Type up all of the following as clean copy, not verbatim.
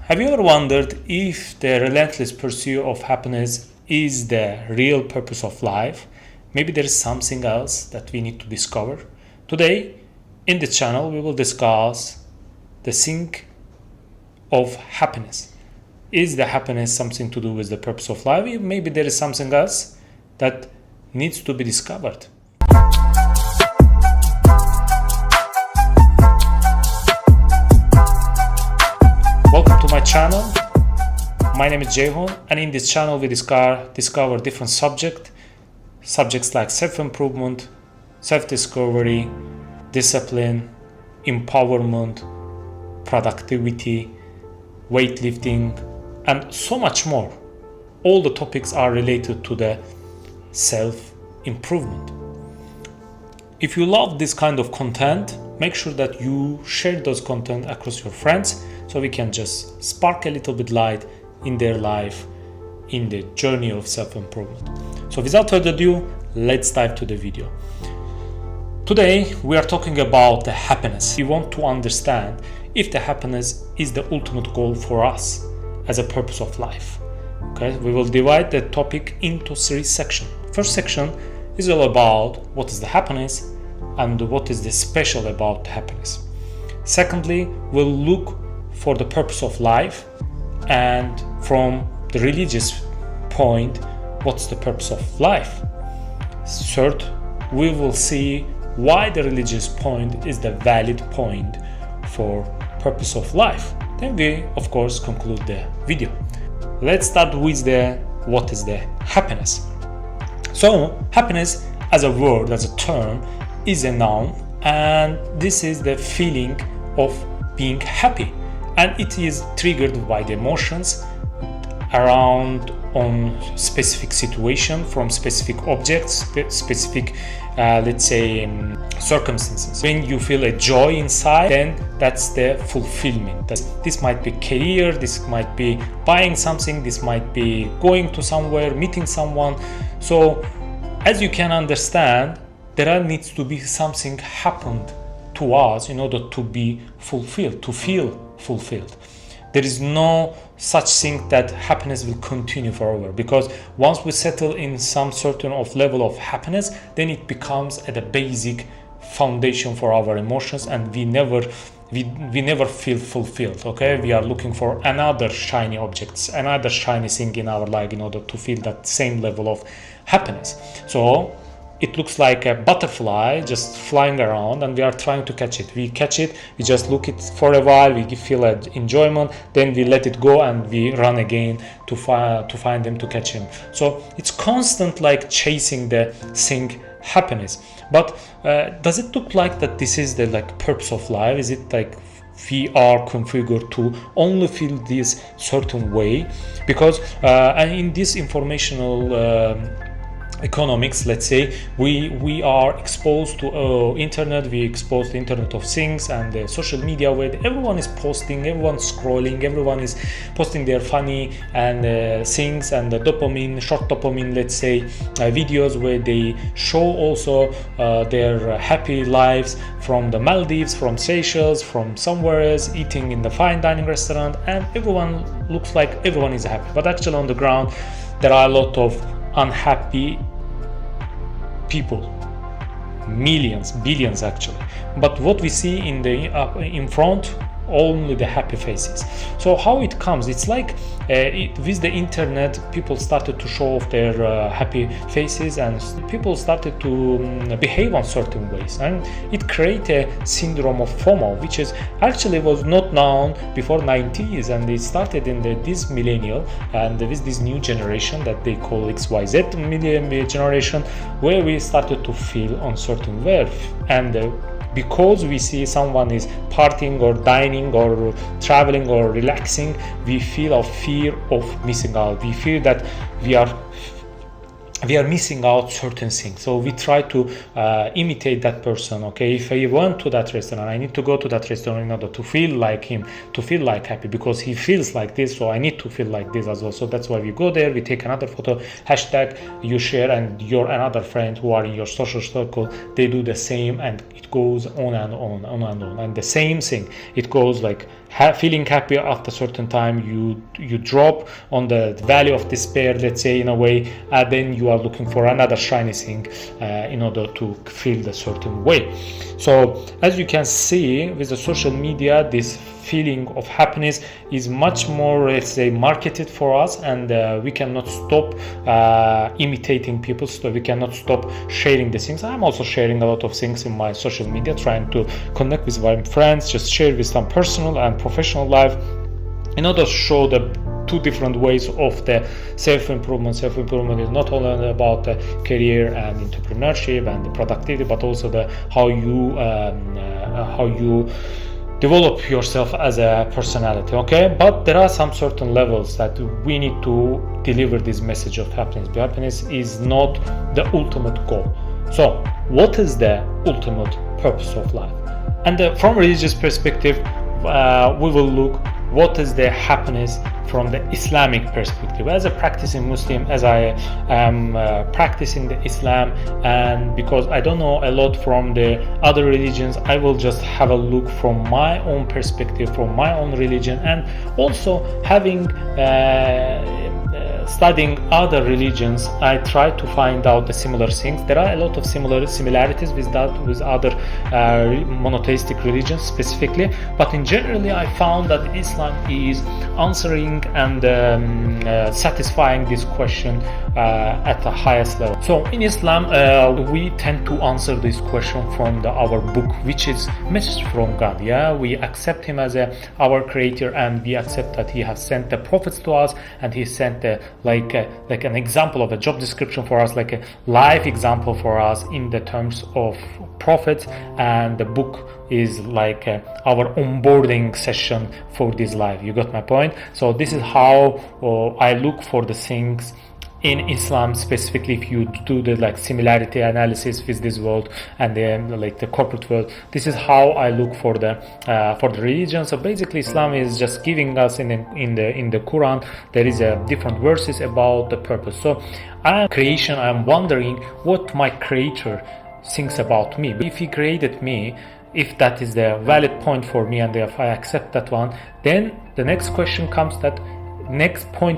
Have you ever wondered if the relentless pursuit of happiness is the real purpose of life? Maybe there is something else that we need to discover. Today, in this channel, we will discuss the thing of happiness. Is the happiness something to do with the purpose of life? Maybe there is something else that needs to be discovered. Welcome to my channel. My name is Jeyhun, and in this channel we discover different subjects like self-improvement, self-discovery, discipline, empowerment, productivity, weightlifting, and so much more. All the topics are related to the self-improvement. If you love this kind of content, make sure that you share those content across your friends so we can just spark a little bit light in their life in the journey of self-improvement. So without further ado, let's dive to the video. Today we are talking about the happiness. We want to understand if the happiness is the ultimate goal for us as a purpose of life. Okay, we will divide the topic into three sections. First section is all about what is the happiness and what is the special about happiness. Secondly, we'll look for the purpose of life, and from the religious point, what's the purpose of life. Third, we will see why the religious point is the valid point for purpose of life. Then we of course conclude the video. Let's start with what is the happiness. So happiness as a word, as a term, is a noun, and this is the feeling of being happy, and it is triggered by the emotions around on specific situation, from specific objects, specific circumstances. When you feel a joy inside, then that's the fulfillment. This might be career, this might be buying something, this might be going to somewhere, meeting someone. So as you can understand, there needs to be something happened to us in order to be fulfilled, to feel fulfilled. There is no such thing that happiness will continue forever, because once we settle in some certain of level of happiness, then it becomes at a basic foundation for our emotions, and we never feel fulfilled. Okay, we are looking for another shiny objects, another shiny thing in our life in order to feel that same level of happiness. So it looks like a butterfly just flying around, and we are trying to catch it. We catch it, we just look it for a while, we feel enjoyment, then we let it go and we run again to find them, to catch him. So it's constant like chasing the thing happiness. But does it look like that this is the like purpose of life? Is it like we are configured to only feel this certain way? Because in this informational economics, let's say, we are exposed to internet, we exposed to internet of things and the social media, where everyone is posting, everyone's scrolling, everyone is posting their funny and things, and the short dopamine, let's say, videos where they show also their happy lives from the Maldives, from Seychelles, from somewhere else, eating in the fine dining restaurant, and everyone looks like everyone is happy. But actually on the ground there are a lot of unhappy people, millions, billions actually. But what we see in front, only the happy faces. So how it comes? It's like with the internet, people started to show off their happy faces, and people started to behave on certain ways, and it created a syndrome of FOMO, which is actually was not known before 90s, and it started in this millennial, and with this new generation that they call XYZ generation, where we started to feel on certain way, and because we see someone is partying or dining or traveling or relaxing, we feel a fear of missing out. We feel that we are missing out certain things. So we try to imitate that person. Okay, if I went to that restaurant, I need to go to that restaurant in order to feel like him, to feel like happy, because he feels like this, so I need to feel like this as well. So that's why we go there, we take another photo, hashtag, you share, and your another friend who are in your social circle, they do the same, and it goes on and on and on and on. And the same thing, it goes like feeling happy after a certain time, you drop on the value of despair, let's say, in a way, and then you are looking for another shiny thing in order to feel the certain way. So as you can see with the social media, this feeling of happiness is much more, let's say, marketed for us, and we cannot stop imitating people, so we cannot stop sharing the things. I'm also sharing a lot of things in my social media, trying to connect with my friends, just share with some personal and professional life in order to show the two different ways of the self-improvement. Self-improvement is not only about the career and entrepreneurship and the productivity, but also the how you develop yourself as a personality. Okay, but there are some certain levels that we need to deliver this message of happiness. But happiness is not the ultimate goal. So what is the ultimate purpose of life? And from religious perspective, we will look what is the happiness from the Islamic perspective. As a practicing Muslim, as I am practicing the Islam, and because I don't know a lot from the other religions, I will just have a look from my own perspective, from my own religion, and also having studying other religions, I try to find out the similar things. There are a lot of similarities with other monotheistic religions specifically, but in generally I found that Islam is answering and satisfying this question at the highest level. So in Islam, we tend to answer this question from our book, which is message from God. Yeah, we accept Him as our creator, and we accept that He has sent the prophets to us, and He sent like an example of a job description for us, like a life example for us in the terms of prophets, and the book is like our onboarding session for this life. You got my point? So this is how I look for the things in Islam, specifically if you do the like similarity analysis with this world and then like the corporate world. This is how I look for the religion. So basically Islam is just giving us in the Quran, there is different verses about the purpose. So I'm wondering what my creator thinks about me. If He created me, if that is the valid point for me, and if I accept that one, then the next point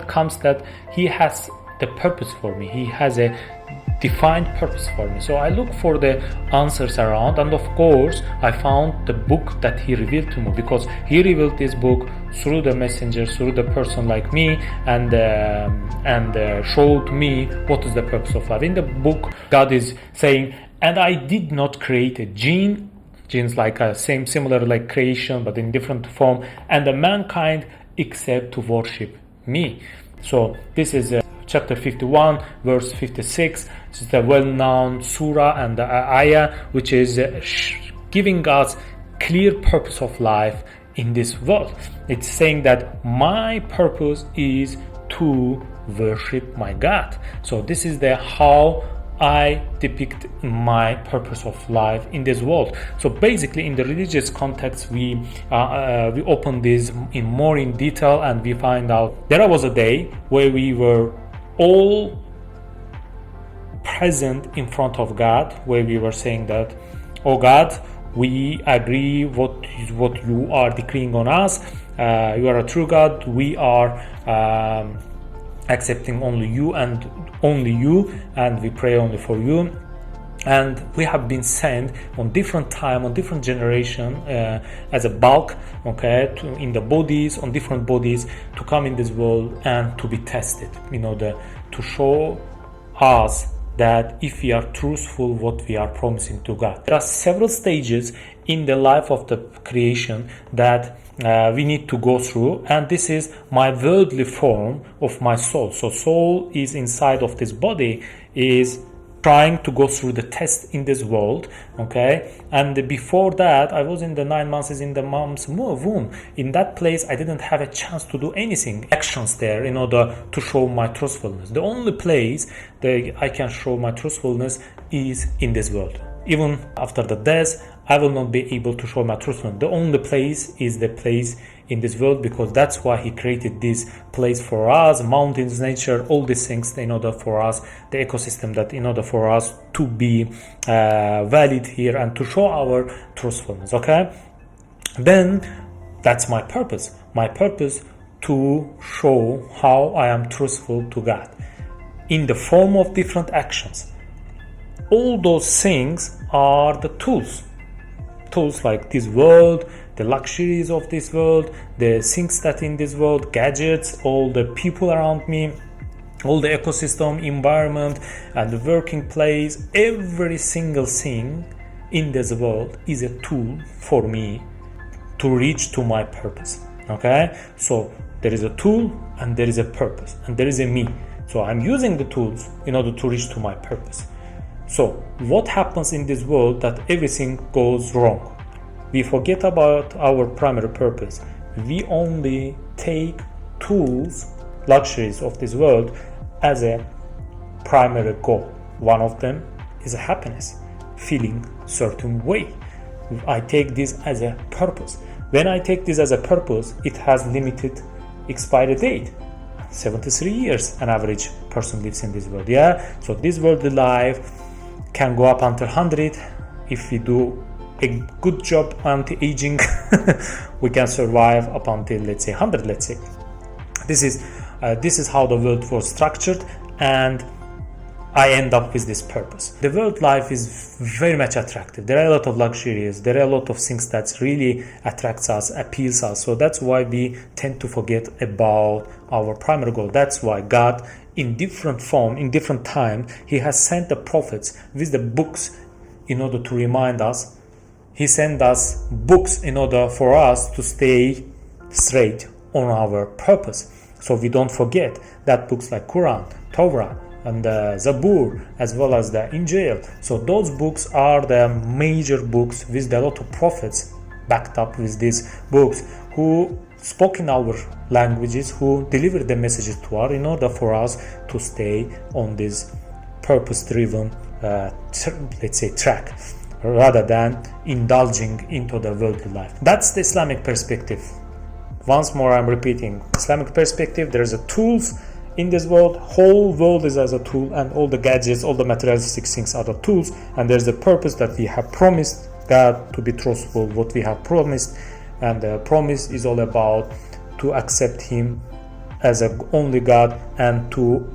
comes that He has the purpose for me. He has a defined purpose for me. So I look for the answers around, and of course I found the book that He revealed to me, because He revealed this book through the messenger, through the person like me, and showed me what is the purpose of life. In the book, God is saying, and I did not create a genes like a similar like creation, but in different form, and the mankind except to worship me. So this is chapter 51 verse 56. This is the well-known surah and the ayah, which is giving us clear purpose of life in this world. It's saying that my purpose is to worship my God. So this is the how I depict my purpose of life in this world. So basically in the religious context, we open this in detail, and we find out there was a day where we were all present in front of God, where we were saying that, oh God, we agree what you are decreeing on us. You are a true God. We are accepting only you, and we pray only for you. And we have been sent on different time, on different generation, as a bulk, okay, in the bodies, on different bodies, to come in this world and to be tested in order to show us that if we are truthful, what we are promising to God. There are several stages in the life of the creation that we need to go through, and this is my worldly form of my soul. So soul is inside of this body, is trying to go through the test in this world, okay? And before that, I was in the 9 months in the mom's womb. In that place, I didn't have a chance to do anything, actions there, in order to show my truthfulness. The only place that I can show my truthfulness is in this world. Even after the death, I will not be able to show my truthfulness. The only place is the place in this world, because that's why He created this place for us, mountains, nature, all these things, in order for us, the ecosystem, that in order for us to be valid here and to show our truthfulness, okay? Then That's my purpose. My purpose to show how I am truthful to God in the form of different actions. All those things are the tools like this world, the luxuries of this world, the things that in this world, gadgets, all the people around me, all the ecosystem, environment, and the working place. Every single thing in this world is a tool for me to reach to my purpose. Okay, so there is a tool and there is a purpose and there is a me. So I'm using the tools in order to reach to my purpose. So what happens in this world that everything goes wrong? We forget about our primary purpose. We only take tools, luxuries of this world as a primary goal. One of them is happiness, feeling certain way. I take this as a purpose. When I take this as a purpose, it has limited expiry date. 73 years an average person lives in this world. Yeah, so this world life can go up until 100. If we do a good job anti-aging, we can survive up until, let's say, 100. Let's say this is how the world was structured, and I end up with this purpose. The world life is very much attractive. There are a lot of luxuries. There are a lot of things that really attracts us, appeals us. So that's why we tend to forget about our primary goal. That's why God, in different form, in different time, He has sent the prophets with the books in order to remind us. He sent us books in order for us to stay straight on our purpose. So we don't forget that books like Quran, Torah, and the Zabur, as well as the Injil. So those books are the major books with a lot of prophets backed up with these books who spoke in our languages, who delivered the messages to us in order for us to stay on this purpose-driven, let's say, track, rather than indulging into the worldly life. That's the Islamic perspective. Once more, I'm repeating, Islamic perspective, there's a tools in this world, whole world is as a tool, and all the gadgets, all the materialistic things are the tools, and there's a purpose that we have promised God to be truthful, what we have promised, and the promise is all about to accept Him as a only God and to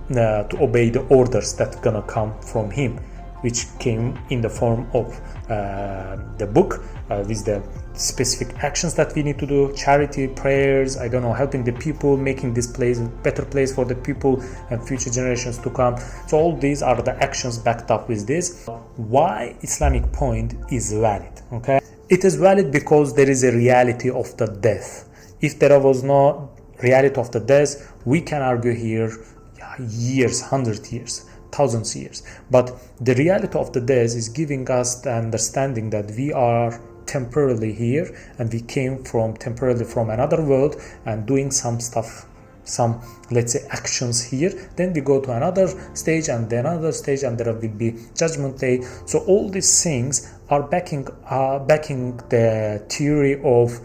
obey the orders that gonna come from Him, which came in the form of the book with the specific actions that we need to do, charity, prayers, I don't know, helping the people, making this place a better place for the people and future generations to come. So all these are the actions backed up with this. Why Islamic point is valid, okay? It is valid because there is a reality of the death. If there was no reality of the death, we can argue here years, 100 years, thousands of years. But the reality of the death is giving us the understanding that we are temporarily here and we came from temporarily from another world and doing some stuff, some, let's say, actions here. Then we go to another stage and then another stage, and there will be judgment day. So all these things are backing the theory of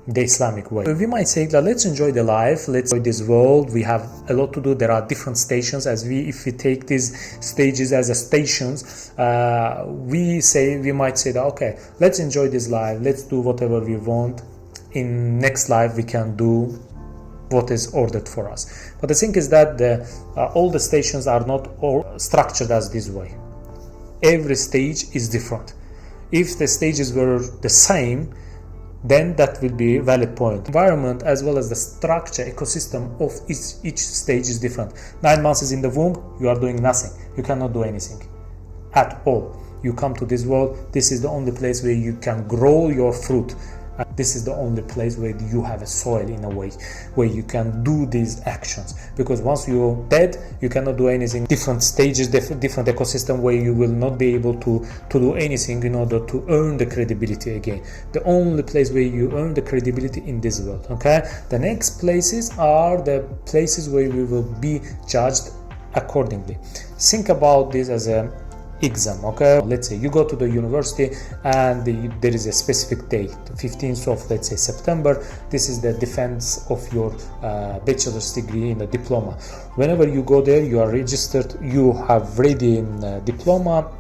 the Islamic way. We might say that let's enjoy the life, let's enjoy this world, we have a lot to do, there are different stations. If we take these stages as a stations, we might say that okay, let's enjoy this life, let's do whatever we want. In next life we can do what is ordered for us. But the thing is that all the stations are not all structured as this way. Every stage is different. If the stages were the same, then that will be a valid point. Environment as well as the structure, ecosystem of each stage is different. 9 months is in the womb, you are doing nothing. You cannot do anything at all. You come to this world, this is the only place where you can grow your fruit. This is the only place where you have a soil in a way, where you can do these actions. Because once you're dead, you cannot do anything. Different stages, different ecosystem where you will not be able to do anything in order to earn the credibility again. The only place where you earn the credibility in this world, okay? The next places are the places where we will be judged accordingly. Think about this as a exam, okay? Let's say you go to the university and there is a specific date, 15th of, let's say, September. This is the defense of your bachelor's degree in the diploma. Whenever you go there, you are registered, you have ready in diploma,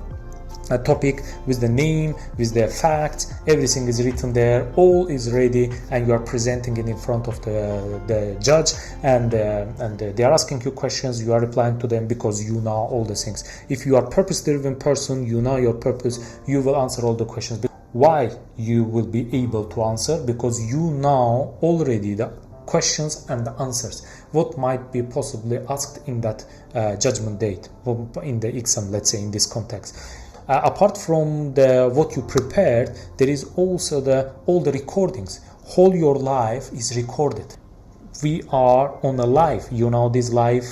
a topic with the name, with the facts, everything is written there, all is ready, and you are presenting it in front of the judge, and they are asking you questions, you are replying to them because you know all the things. If you are purpose-driven person, you know your purpose, you will answer all the questions. Why you will be able to answer? Because you know already the questions and the answers, what might be possibly asked in that judgment date, in the exam, let's say, in this context. Apart from what you prepared, there is also all the recordings. Whole your life is recorded. We are on a live, this live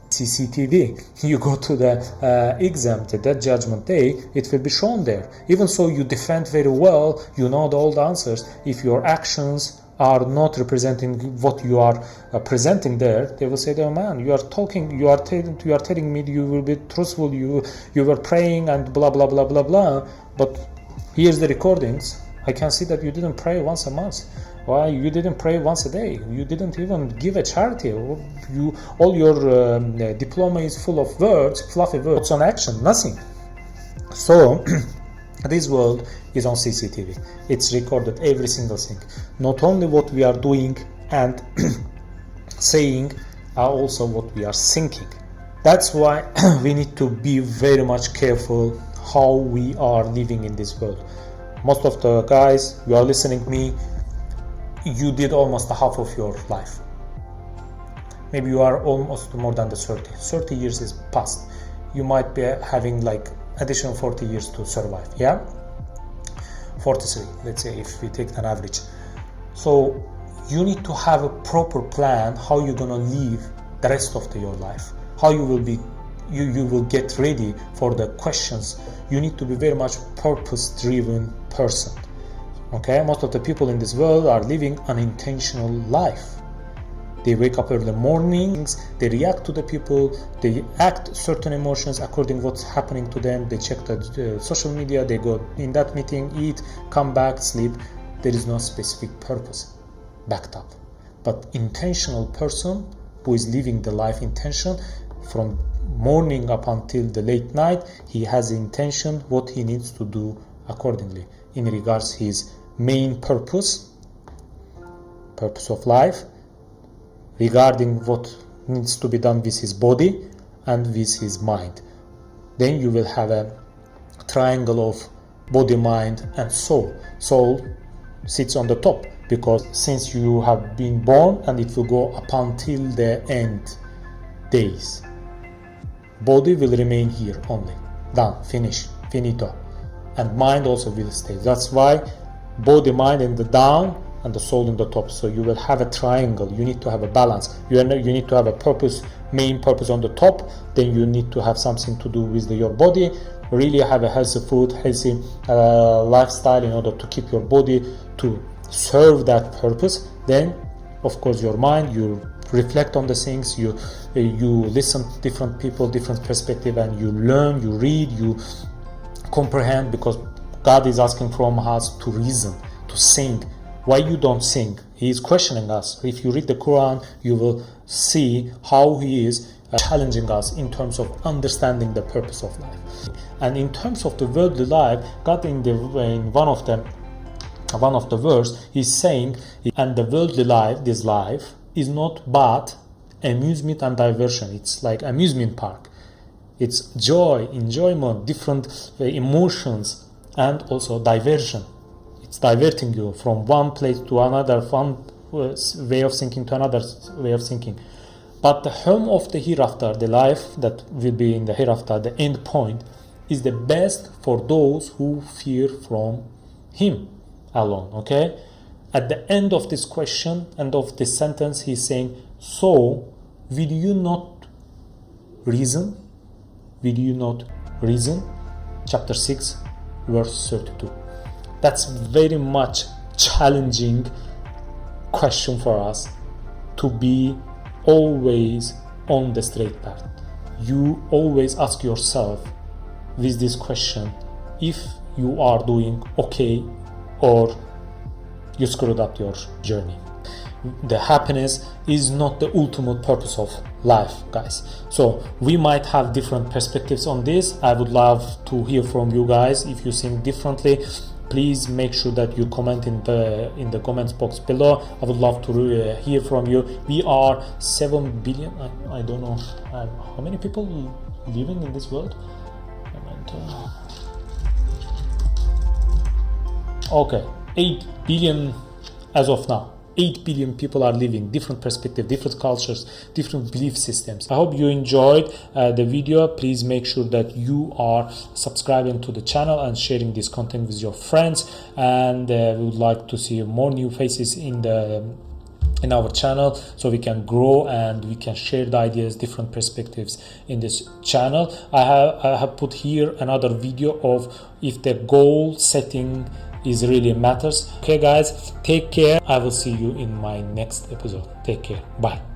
CCTV. You go to the exam, to that judgment day, it will be shown there. Even so, you defend very well, you know all the answers. If your actions are not representing what you are presenting there, they will say, "Oh man, you are talking, you are telling me you will be truthful, you were praying and blah blah blah blah blah, but here's the recordings. I can see that you didn't pray once a month. Why you didn't pray once a day? You didn't even give a charity. All your diploma is full of words, fluffy words on action, nothing." So this world is on CCTV. It's recorded, every single thing. Not only what we are doing and saying, are also what we are thinking. That's why we need to be very much careful how we are living in this world. Most of the guys, you are listening to me, you did almost half of your life. Maybe you are almost more than the 30 years is past. You might be having like additional 40 years to survive, yeah? 43, let's say, if we take an average. So you need to have a proper plan how you're gonna live the rest of your life, how you will be, you will get ready for the questions. You need to be very much purpose-driven person. Okay, most of the people in this world are living an intentional life. They wake up early mornings, they react to the people, they act certain emotions according to what's happening to them, they check the social media, they go in that meeting, eat, come back, sleep. There is no specific purpose backed up. But intentional person who is living the life intention from morning up until the late night, he has intention what he needs to do accordingly in regards his main purpose of life, regarding what needs to be done with his body and with his mind. Then you will have a triangle of body, mind and soul. Soul sits on the top because since you have been born, and it will go up until the end days. Body will remain here only. Done, finish, finito. And mind also will stay. That's why body, mind in the down and the soul in the top. So you will have a triangle. You need to have a balance. You need to have a purpose, main purpose on the top. Then you need to have something to do with your body. Really have a healthy food, healthy lifestyle in order to keep your body to serve that purpose. Then, of course, your mind, you reflect on the things, you listen to different people, different perspective, and you learn, you read, you comprehend, because God is asking from us to reason, to think. Why you don't think? He is questioning us. If you read the Quran, you will see how he is challenging us in terms of understanding the purpose of life. And in terms of the worldly life, God in one of the verse is saying, and the worldly life, this life, is not but amusement and diversion. It's like amusement park. It's joy, enjoyment, different emotions, and also diversion. It's diverting you from one place to another, one way of thinking to another way of thinking. But the home of the hereafter, the life that will be in the hereafter, the end point, is the best for those who fear from him alone. Okay? At the end of this question, end of this sentence, he's saying, so will you not reason? Will you not reason? Chapter 6, verse 32. That's very much challenging question for us to be always on the straight path. You always ask yourself with this question if you are doing okay or you screwed up your journey. the happiness is not the ultimate purpose of life, guys. So we might have different perspectives on this. I would love to hear from you guys. If you think differently, please make sure that you comment in the comments box below. I would love to hear from you. We are 7 billion. I don't know how many people living in this world. Okay, 8 billion as of now. 8 billion people are living, different perspectives, different cultures, different belief systems. I hope you enjoyed the video. Please make sure that you are subscribing to the channel and sharing this content with your friends. And we would like to see more new faces in our channel, so we can grow and we can share the ideas, different perspectives in this channel. I have put here another video of if the goal setting is really matters. Okay guys, take care. I will see you in my next episode. Take care. Bye.